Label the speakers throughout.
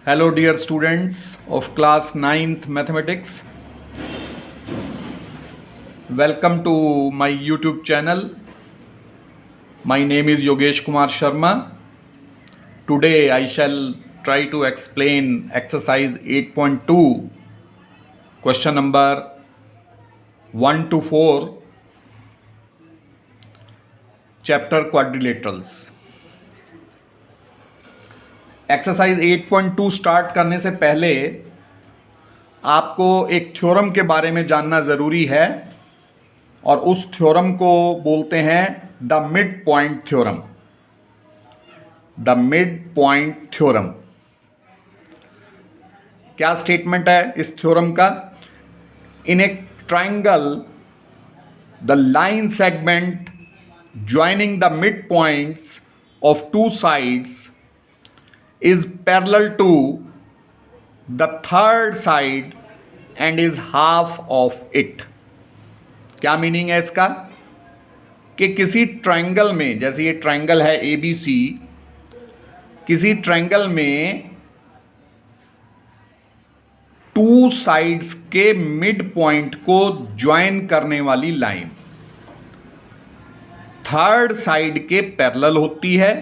Speaker 1: Hello dear students of class 9th mathematics. Welcome to my YouTube channel. My name is Yogesh Kumar Sharma. Today I shall try to explain exercise 8.2 question number 1 to 4 chapter quadrilaterals. Exercise 8.2 start करने से पहले आपको एक theorem के बारे में जानना ज़रूरी है और उस थ्योरम को बोलते हैं the mid point theorem. The mid point theorem क्या स्टेटमेंट है इस थ्योरम का? In a triangle the line segment joining the mid points of two sides is parallel to the third side and is half of it। क्या meaning है इसका कि किसी triangle में, जैसे ये ट्रायंगल है ABC, किसी ट्रायंगल में टू साइड्स के मिड पॉइंट को ज्वाइन करने वाली लाइन थर्ड साइड के पैरेलल होती है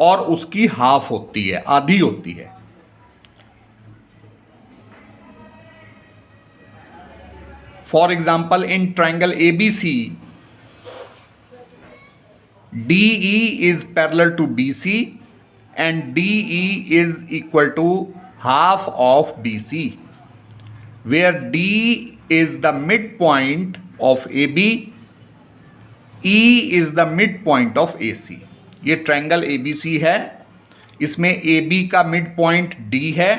Speaker 1: और उसकी हाफ होती है, आधी होती है। For example in triangle ABC DE is parallel to BC and DE is equal to half of BC, where D is the mid point of AB, E is the mid point of AC। ये triangle ABC है, इसमें AB का mid point D है,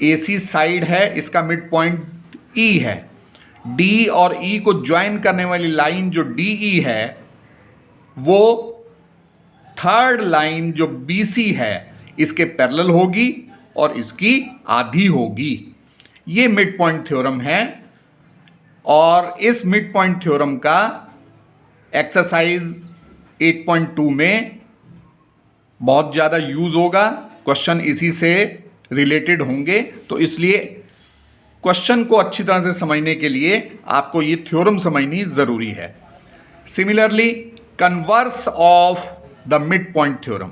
Speaker 1: AC side है, इसका mid point E है। D और E को ज्वाइन करने वाली लाइन जो DE है वो थर्ड लाइन जो BC है इसके पैरेलल होगी और इसकी आधी होगी। ये मिड पॉइंट थ्योरम है और इस मिड पॉइंट थ्योरम का एक्सरसाइज 8.2 में बहुत ज़्यादा यूज़ होगा, क्वेश्चन इसी से रिलेटेड होंगे, तो इसलिए क्वेश्चन को अच्छी तरह से समझने के लिए आपको ये थ्योरम समझनी ज़रूरी है। Similarly converse of the mid point theorem,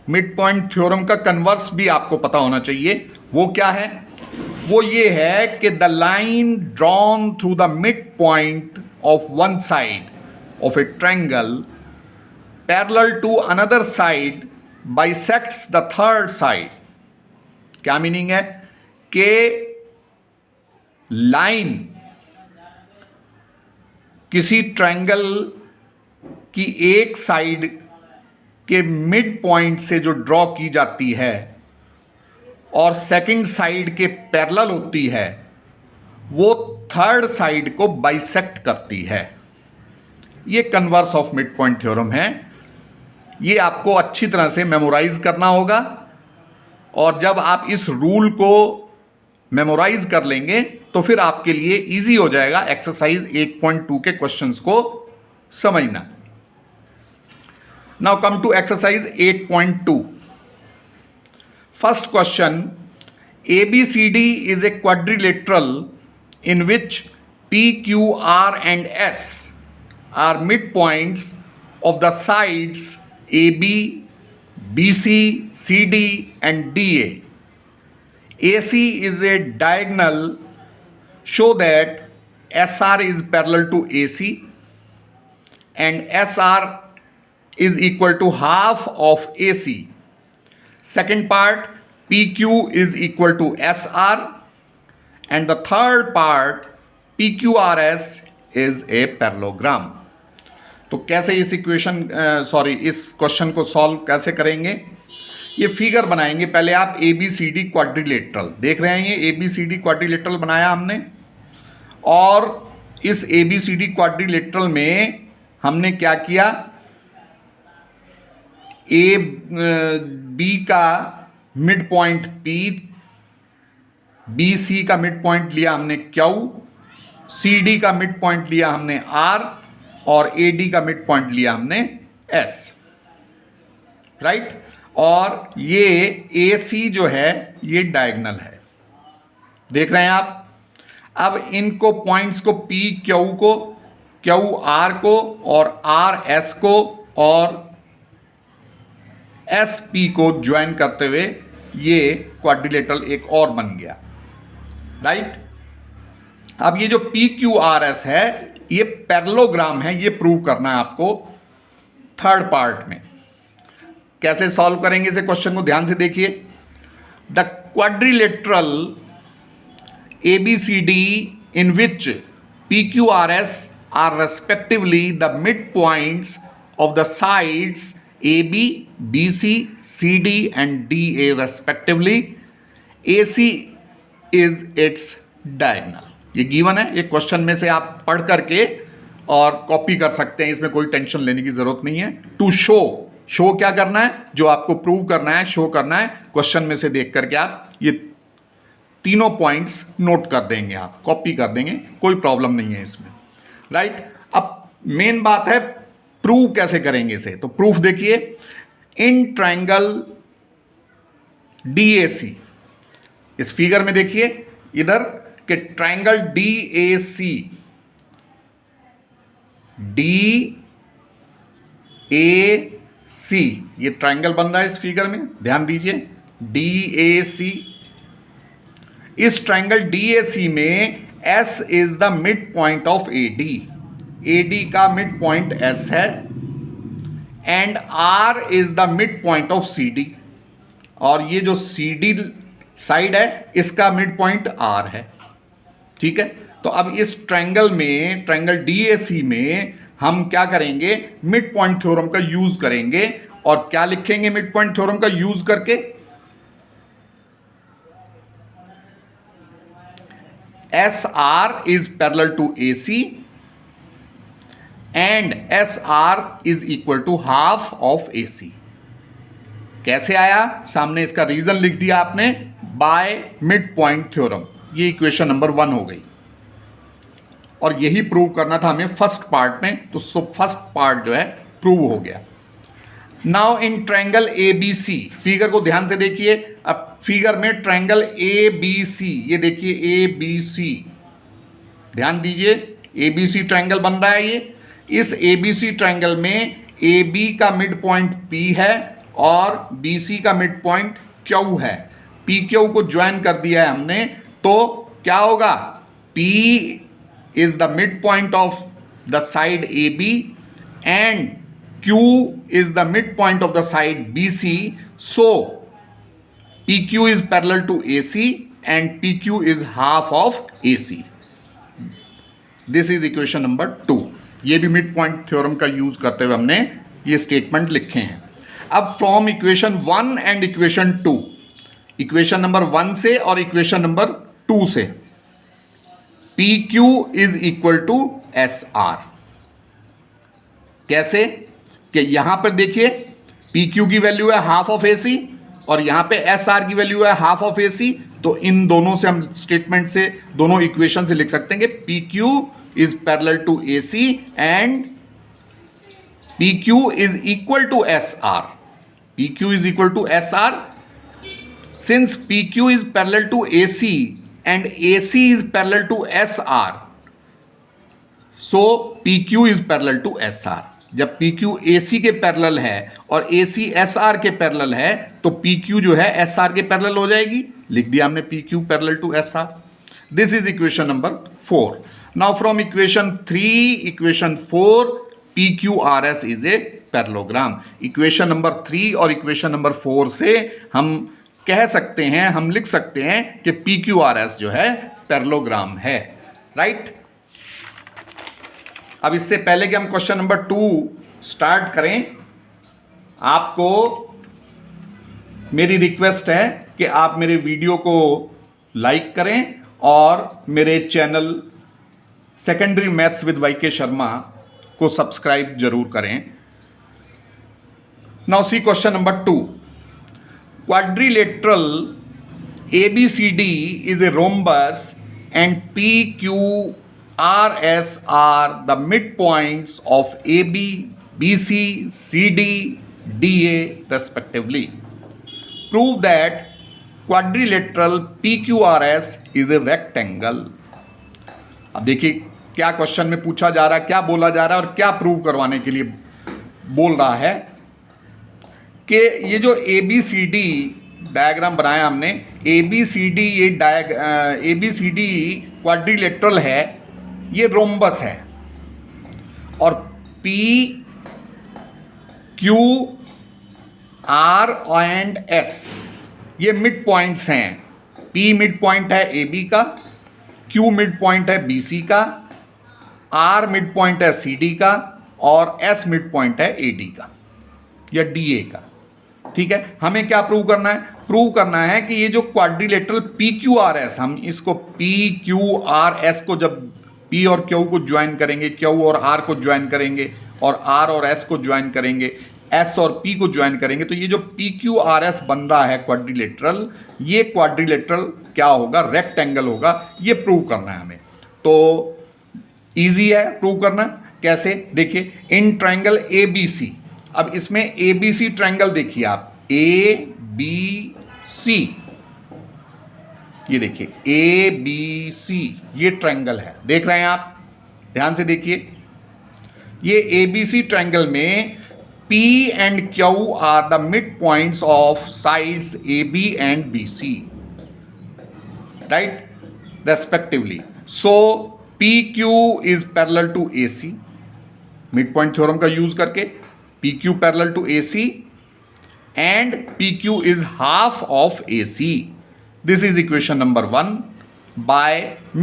Speaker 1: mid point theorem का कन्वर्स भी आपको पता होना चाहिए। वो क्या है? वो ये है कि the line drawn through the mid point of one side of a triangle parallel to another side bisects the third side। क्या मीनिंग है कि लाइन किसी ट्रायंगल की एक साइड के मिड पॉइंट से जो ड्रॉ की जाती है और सेकंड साइड के पैरेलल होती है वो थर्ड साइड को बाइसेक्ट करती है। ये converse of mid point theorem है। ये आपको अच्छी तरह से मेमोराइज करना होगा और जब आप इस रूल को मेमोराइज कर लेंगे तो फिर आपके लिए इजी हो जाएगा एक्सरसाइज 8.2 के क्वेश्चंस को समझना। Now come to exercise 8.2। First question, ABCD is a quadrilateral in which PQR and S are midpoints of the sides AB, BC, CD and DA. AC is a diagonal, show that SR is parallel to AC and SR is equal to half of AC. Second part, PQ is equal to SR and the third part, PQRS is a parallelogram। तो कैसे इस equation इस question को solve कैसे करेंगे? ये figure बनाएंगे। पहले आप ABCD क्वाड्रिलेटरल देख रहे हैं, ये ABCD क्वाड्रिलेटरल बनाया हमने और इस ABCD क्वाड्रिलेटरल में हमने क्या किया? B का मिड पॉइंट P, BC का मिड पॉइंट लिया हमने Q, CD का मिड पॉइंट लिया हमने R और AD का मिड पॉइंट लिया हमने S, राइट। और ये ए सी जो है ये डायगोनल है, देख रहे हैं आप। अब इनको पॉइंट्स को पी क्यू आर को और आर एस को और एस पी को ज्वाइन करते हुए ये क्वाड्रिलेटरल एक और बन गया, राइट। अब ये जो पी क्यू आर एस है ये पैरेललोग्राम है, ये प्रूव करना है आपको थर्ड पार्ट में। कैसे सॉल्व करेंगे इसे क्वेश्चन को ध्यान से देखिए। The quadrilateral ABCD in which PQRS are respectively the midpoints of the sides AB, BC, CD and DA respectively. AC is its diagonal. ये गिवन है, ये क्वेश्चन में से आप पढ़ करके और कॉपी कर सकते हैं, इसमें कोई टेंशन लेने की जरूरत नहीं है। टू शो क्या करना है, जो आपको प्रूव करना है, शो करना है, क्वेश्चन में से देख करके आप ये तीनों पॉइंट्स नोट कर देंगे, आप कॉपी कर देंगे, कोई प्रॉब्लम नहीं है इसमें, राइट। अब मेन बात है प्रूव कैसे करेंगे इसे। तो प्रूफ देखिए, इन ट्रायंगल DAC, इस फिगर में देखिए इधर कि ट्रायंगल DAC ये ट्रायंगल बन रहा है इस फिगर में, ध्यान दीजिए DAC। इस ट्रायंगल DAC में S is the mid point of AD का मिड पॉइंट S है and R is the mid point of CD, और ये जो CD साइड है इसका मिड पॉइंट R है, ठीक है। तो अब इस ट्रायंगल में, ट्रायंगल DAC में हम क्या करेंगे, मिड पॉइंट थ्योरम का यूज करेंगे। और क्या लिखेंगे मिड पॉइंट थ्योरम का यूज करके, SR is parallel to AC and SR is equal to half of AC। कैसे आया, सामने इसका रीजन लिख दिया आपने, बाय मिड पॉइंट थ्योरम। ये इक्वेशन नंबर 1 हो गई, और यही प्रूव करना था हमें फर्स्ट पार्ट में, तो फर्स्ट पार्ट जो है प्रूव हो गया। Now in triangle ABC, figure को ध्यान से देखिए। अब फिगर में ट्रायंगल ABC, ये देखिए ABC, ध्यान दीजिए ABC ट्रायंगल बन रहा है ये। इस ABC ट्रायंगल में AB का मिड पॉइंट P है और BC का मिड पॉइंट Q है। PQ को ज्वाइन कर दिया है हमने, तो क्या होगा, P is the mid point of the side AB and Q is the midpoint of the side BC, so PQ is parallel to AC and PQ is half of AC. This is equation number 2. ये भी mid point theorem का use करते हुए हमने ये statement लिखे हैं। अब from equation 1 and equation 2, equation number 1 से और इक्वेशन नंबर 2 से, PQ is equal to SR। कैसे कि यहां पर देखिए PQ की वैल्यू है हाफ ऑफ AC और यहां पे SR की वैल्यू है हाफ ऑफ AC, तो इन दोनों से हम स्टेटमेंट से, दोनों इक्वेशन से लिख सकते हैं कि PQ is parallel to AC and PQ is equal to SR। PQ is equal to SR since PQ is parallel to AC and AC is parallel to SR, so PQ is parallel to SR। जब PQ AC के parallel है और AC SR के parallel है, तो PQ जो है SR के पैरेलल हो जाएगी, लिख दिया हमने PQ parallel to SR। This is equation number 4। Now from equation 3, equation 4, PQRS is a parallelogram. Equation number 3 और इक्वेशन नंबर 4 से हम कह सकते हैं, हम लिख सकते हैं कि PQRS जो है पैरेललोग्राम है, राइट। अब इससे पहले कि हम क्वेश्चन नंबर 2 स्टार्ट करें, आपको मेरी रिक्वेस्ट है कि आप मेरे वीडियो को लाइक करें और मेरे channel secondary maths with YK Sharma को सब्सक्राइब जरूर करें। Now see question number 2। Quadrilateral ABCD is a rhombus and PQRS are the midpoints of AB, BC, CD, DA respectively. Prove that quadrilateral PQRS is a rectangle. अब देखिए क्या question में पूछा जा रहा है, क्या बोला जा रहा है और क्या प्रूव करवाने के लिए बोल रहा है कि ये जो ABCD डायग्राम बनाया हमने, ABCD ये ABCD क्वाड्रिलेटरल है, ये रोम्बस है और PQR एंड S ये मिड पॉइंट्स हैं। P मिड पॉइंट है AB का, Q मिड पॉइंट है BC का, R मिड पॉइंट है CD का और S मिड पॉइंट है AD का या DA का। ठीक है, हमें क्या प्रूव करना है? प्रूव करना है कि ये जो क्वाड्रिलेटरल PQRS, हम इसको PQRS को जब P और Q को ज्वाइन करेंगे, Q और R को ज्वाइन करेंगे और R और S को ज्वाइन करेंगे, S और P को ज्वाइन करेंगे, तो ये जो PQRS बन रहा है क्वाड्रिलेटरल, ये क्वाड्रिलेटरल क्या होगा? रेक्टेंगल होगा। ये प्रूव करना है हमें। तो इजी है प्रूव करना। कैसे? देखिए, इन ट्रायंगल ABC, अब इसमें ABC ट्रायंगल देखिए आप, ABC, ये देखिए ABC, ये ट्रायंगल है, देख रहे हैं आप? ध्यान से देखिए, ये ABC ट्रायंगल में P and Q are the midpoints of sides AB and BC, right, respectively. So PQ is parallel to AC, midpoint theorem का यूज करके PQ parallel to AC and PQ is half of AC. This is equation number 1 by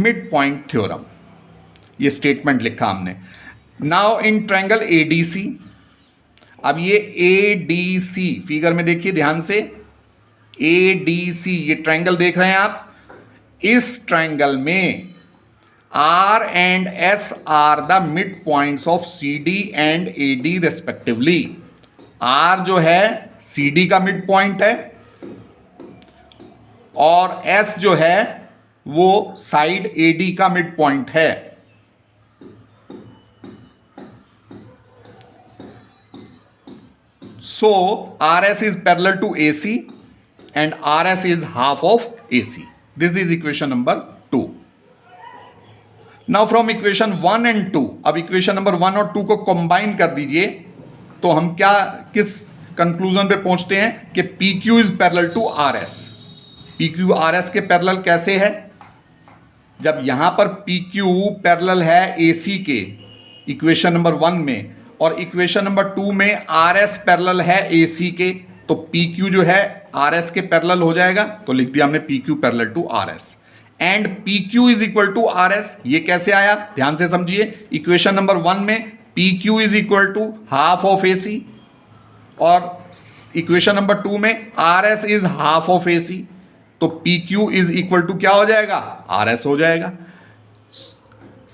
Speaker 1: midpoint theorem. ये statement लिखा हमने। Now in triangle ADC, अब ये ADC figure में देखिए ध्यान से, ADC ये ट्रायंगल देख रहे हैं आप। इस ट्रायंगल में R and S are the midpoints of CD and AD respectively. R जो है CD का मिड पॉइंट है और S जो है वो साइड AD का मिड पॉइंट है। So RS is parallel to AC and RS is half of AC. This is equation number 2. Now from equation 1 and 2, अब equation number 1 और 2 को combine कर दीजिए तो हम क्या किस कंक्लूजन पे पहुंचते हैं कि PQ is parallel to RS. PQ RS के पैरेलल कैसे है? जब यहां पर PQ पैरेलल है AC के इक्वेशन नंबर 1 में और इक्वेशन नंबर 2 में RS पैरेलल है AC के, तो PQ जो है RS के पैरेलल हो जाएगा। तो लिख दिया हमने PQ parallel to RS and PQ is equal to RS। ये कैसे आया? ध्यान से समझिए। इक्वेशन नंबर 1 में PQ is equal to half of AC और इक्वेशन नंबर 2 में RS is half of AC, तो PQ इज इक्वल टू क्या हो जाएगा? RS हो जाएगा।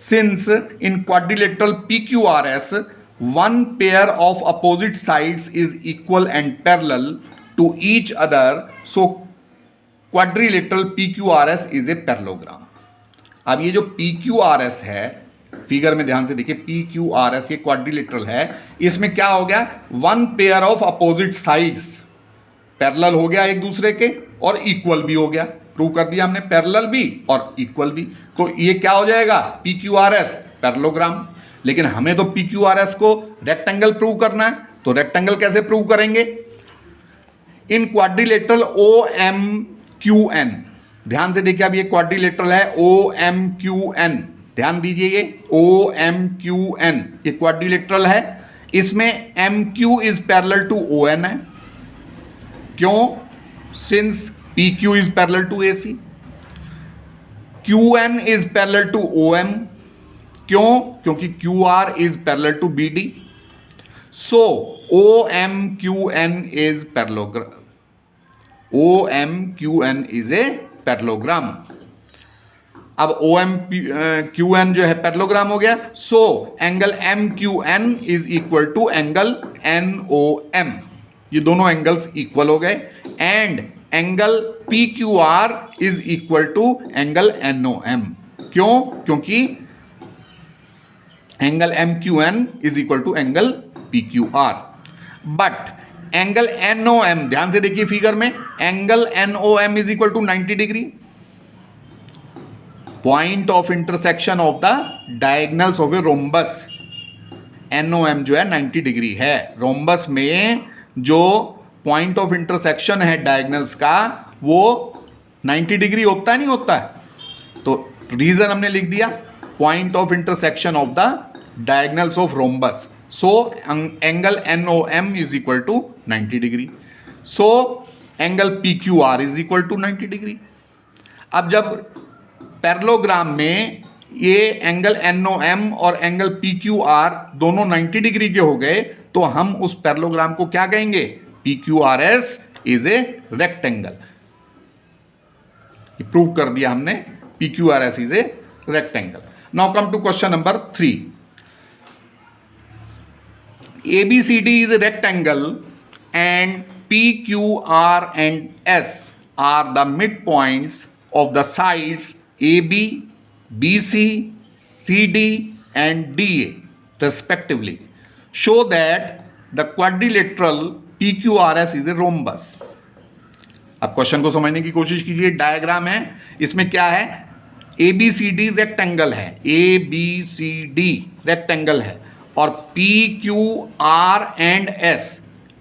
Speaker 1: Since in quadrilateral PQRS one pair of opposite sides is equal and parallel to each other, so quadrilateral PQRS is a parallelogram. अब ये जो PQRS है, फिगर में ध्यान से देखिए, PQRS ये क्वाड्रिलेटरल है, इसमें क्या हो गया? One pair of opposite sides parallel हो गया एक दूसरे के और इक्वल भी हो गया। प्रूव कर दिया हमने, पैरेलल भी और इक्वल भी, तो ये क्या हो जाएगा? PQRS parallelogram. लेकिन हमें तो PQRS को रेक्टेंगल प्रूव करना है, तो रेक्टेंगल कैसे प्रूव करेंगे? इन क्वाड्रिलेटरल OMQN, ध्यान से देखिए, अब ये क्वाड्रिलेटरल है OMQN, ध्यान दीजिए, ये OMQN ये क्वाड्रिलेटरल है। इसमें MQ is parallel to ON है। क्यों? Since PQ is parallel to AC। QN is parallel to OM। क्यों? क्योंकि QR is parallel to BD। So OMQN is parallelogram, OMQN is a parallelogram. अब OMQN जो है parallelogram हो गया, so angle MQN is equal to angle NOM, ये दोनों angles equal हो गए, and angle PQR is equal to angle NOM। क्यों? क्योंकि angle MQN is equal to angle PQR। But angle NOM, ध्यान से देखिए फिगर में, angle NOM is equal to 90 degree, point of intersection of the diagonals of a rhombus. NOM जो है 90 degree है। Rhombus में जो पॉइंट ऑफ इंटरसेक्शन है डायगनल्स का वो 90 डिग्री होता है, नहीं होता है? तो रीजन हमने लिख दिया, point of intersection of the diagonals of rhombus. So angle NOM is equal to 90 degree. So angle PQR is equal to 90 degree. अब जब पैरेललोग्राम में ये एंगल NOM और एंगल PQR दोनों 90 डिग्री के हो गए तो हम उस पैरेललोग्राम को क्या कहेंगे? PQRS is a rectangle. Prove कर दिया हमने, PQRS is a rectangle. Now come to question number 3। ABCD is a rectangle and PQR and S are the midpoints of the sides AB, BC, CD and DA respectively. Show that the quadrilateral PQRS is a rhombus. अब question को समझने की कोशिश कीजिए। Diagram है, इसमें क्या है? ABCD रेक्टेंगल है, ABCD रेक्टेंगल है और PQR एंड S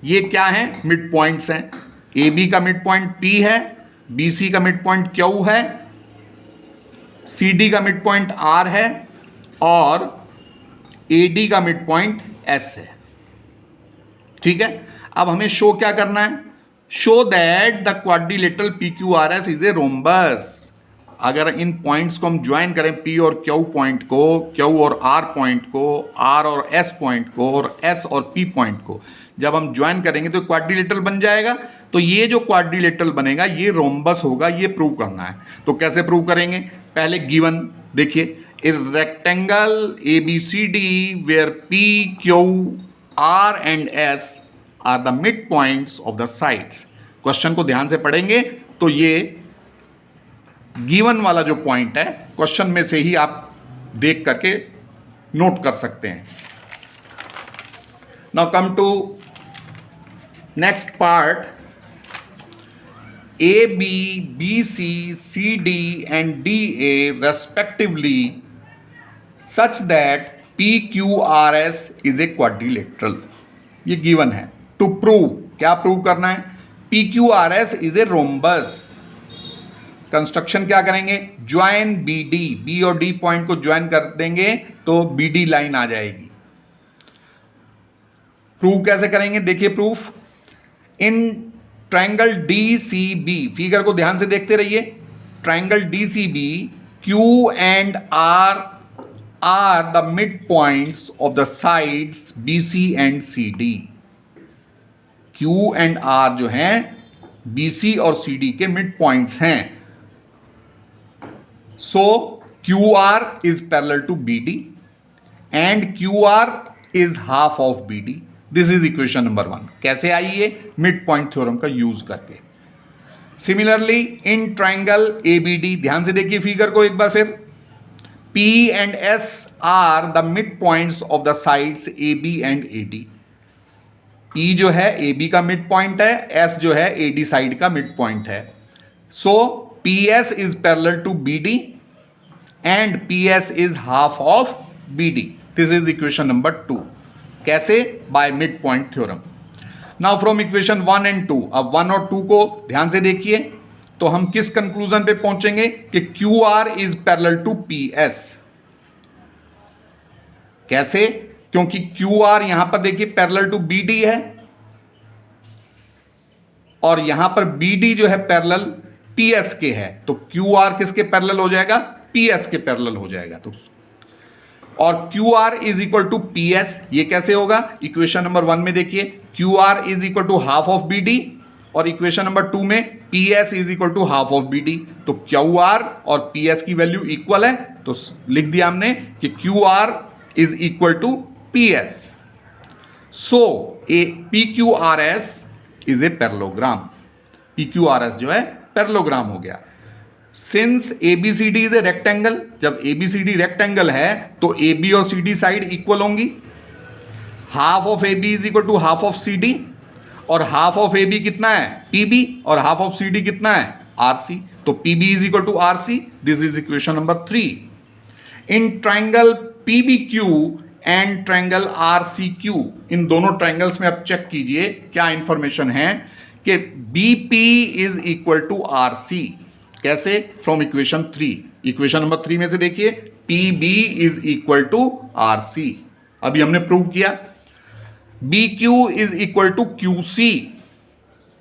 Speaker 1: ये क्या है? मिड पॉइंट्स हैं। AB का मिड पॉइंट P है, BC का मिड पॉइंट Q है, CD का मिड पॉइंट R है और AD का मिड पॉइंट S है। ठीक है, अब हमें शो क्या करना है? Show that the quadrilateral PQRS is a rhombus. अगर इन पॉइंट्स को हम ज्वाइन करें, P और Q पॉइंट को, Q और R पॉइंट को, R और S पॉइंट को और S और P पॉइंट को जब हम ज्वाइन करेंगे तो क्वाड्रिलेटरल बन जाएगा। तो ये जो क्वाड्रिलेटरल बनेगा ये रोम्बस होगा, ये प्रूव करना है। तो कैसे प्रूव करेंगे? पहले गिवन देखिए, a rectangle ABCD where P, Q, R and S are the mid points of the sides. Question को ध्यान से पढ़ेंगे तो ये गिवन वाला जो पॉइंट है क्वेश्चन में से ही आप देख करके नोट कर सकते हैं। Now come to next part. AB, BC, CD and DA respectively such that PQRS is a quadrilateral। ये गिवन है। टू प्रूव, क्या प्रूव करना है? PQRS is a rhombus. Construction क्या करेंगे? ज्वाइन BD, B और D पॉइंट को join कर देंगे तो BD लाइन आ जाएगी। प्रूव कैसे करेंगे? देखिए proof, in triangle DCB, figure को ध्यान से देखते रहिए। Triangle DCB, Q and R are the mid points of the sides BC and CD। Q and R जो हैं BC और CD के मिड पॉइंट्स हैं। सो QR is parallel to BD and QR is half of BD. This is equation number 1। कैसे आई ये? Mid point theorem का use करके। Similarly in triangle ABD, ध्यान से देखिए फिगर को एक बार फिर, P and S are the midpoints of the sides AB and AD। P जो है AB का मिड पॉइंट है, S जो है AD साइड का मिड पॉइंट है। सो PS is parallel to BD and PS is half of BD। This is equation number 2। कैसे? By mid point theorem. Now from equation 1 and 2, अब 1 और 2 को ध्यान से देखिए तो हम किस कंक्लूजन पे पहुंचेंगे कि QR is parallel to PS। कैसे? क्योंकि QR यहां पर देखिए पैरेलल टू BD है और यहां पर BD जो है पैरेलल PS के है, तो QR किसके पैरेलल हो जाएगा? PS के पैरेलल हो जाएगा। तो और QR is equal to PS, ये कैसे होगा? इक्वेशन नंबर 1 में देखिए QR is equal to half of BD और इक्वेशन नंबर 2 में PS is equal to half of BD। तो QR और PS की वैल्यू इक्वल है तो लिख दिया हमने कि QR is equal to PS। So a PQRS is a parallelogram. PQRS जो है पैरेललोग्राम हो गया। Since ABCD is a rectangle, जब ABCD रेक्टेंगल है तो AB और CD साइड इक्वल होंगी। Half of AB is equal to half of CD और हाफ ऑफ ए बी कितना है पीबी, और हाफ ऑफ सी डी कितना है आरसी, तो PB is equal to RC. This is equation number 3. In triangle PBQ and triangle RCQ, इन दोनों triangles में आप चेक कीजिए क्या इंफॉर्मेशन है कि BP is equal to RC. कैसे? From equation 3. इक्वेशन नंबर 3 में से देखिए पीबी इज इक्वल टू आरसी. अभी हमने प्रूव किया. BQ is equal to QC,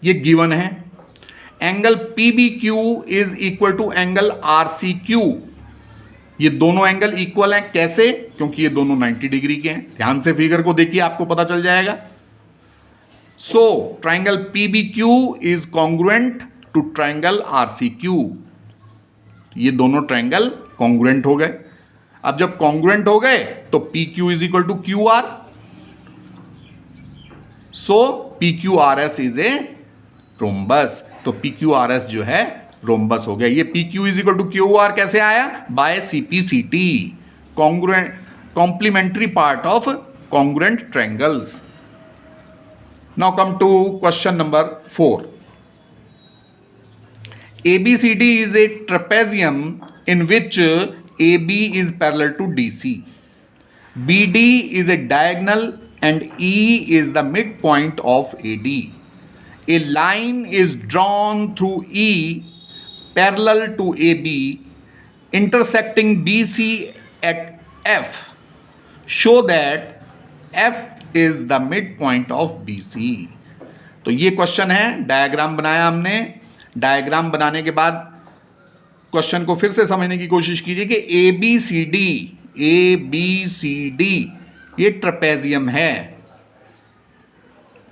Speaker 1: ये गिवन है. Angle PBQ is equal to angle RCQ, ये दोनों एंगल इक्वल हैं. कैसे? क्योंकि ये दोनों 90 डिग्री के हैं. ध्यान से फिगर को देखिए, आपको पता चल जाएगा. So triangle PBQ is congruent to triangle RCQ. ये दोनों ट्राइंगल कॉन्ग्रुएंट हो गए. अब जब कॉन्ग्रुएंट हो गए तो PQ is equal to QR. So PQRS is a rhombus. तो PQRS जो है रोम्बस हो गया. ये PQ is equal to QR कैसे आया? By CPCT, congruent, complementary part of congruent triangles. Now come to question number 4. ABCD is a trapezium in which AB is parallel to DC. BD is a diagonal and E is the midpoint of AD. A line is drawn through E parallel to AB intersecting BC at F. Show that F is the midpoint of BC. तो ये question है. Diagram बनाया हमने. Diagram बनाने के बाद question को फिर से समझने की कोशिश कीजिए कि ABCD ये ट्रेपेजियम है.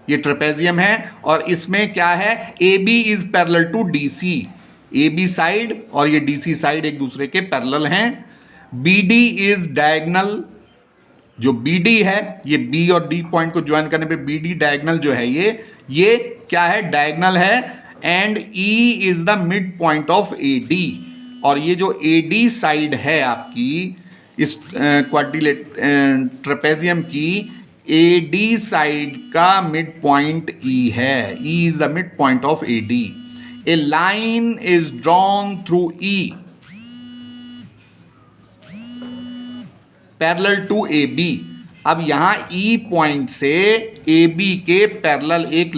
Speaker 1: ये ट्रेपेजियम है और इसमें क्या है? AB is parallel to DC. AB side और ये DC साइड एक दूसरे के पैरेलल हैं. BD is diagonal. जो BD है, ये B और D पॉइंट को ज्वाइन करने पे BD डायगोनल जो है ये क्या है? डायगोनल है. And E is the mid point of AD. और ये जो AD साइड है आपकी इस ट्रेपेजियम की, AD साइड का मिड पॉइंट E है. E is the mid point of AD. A line is drawn through E parallel to AB. अब यहां E पॉइंट से AB के पैरेलल एक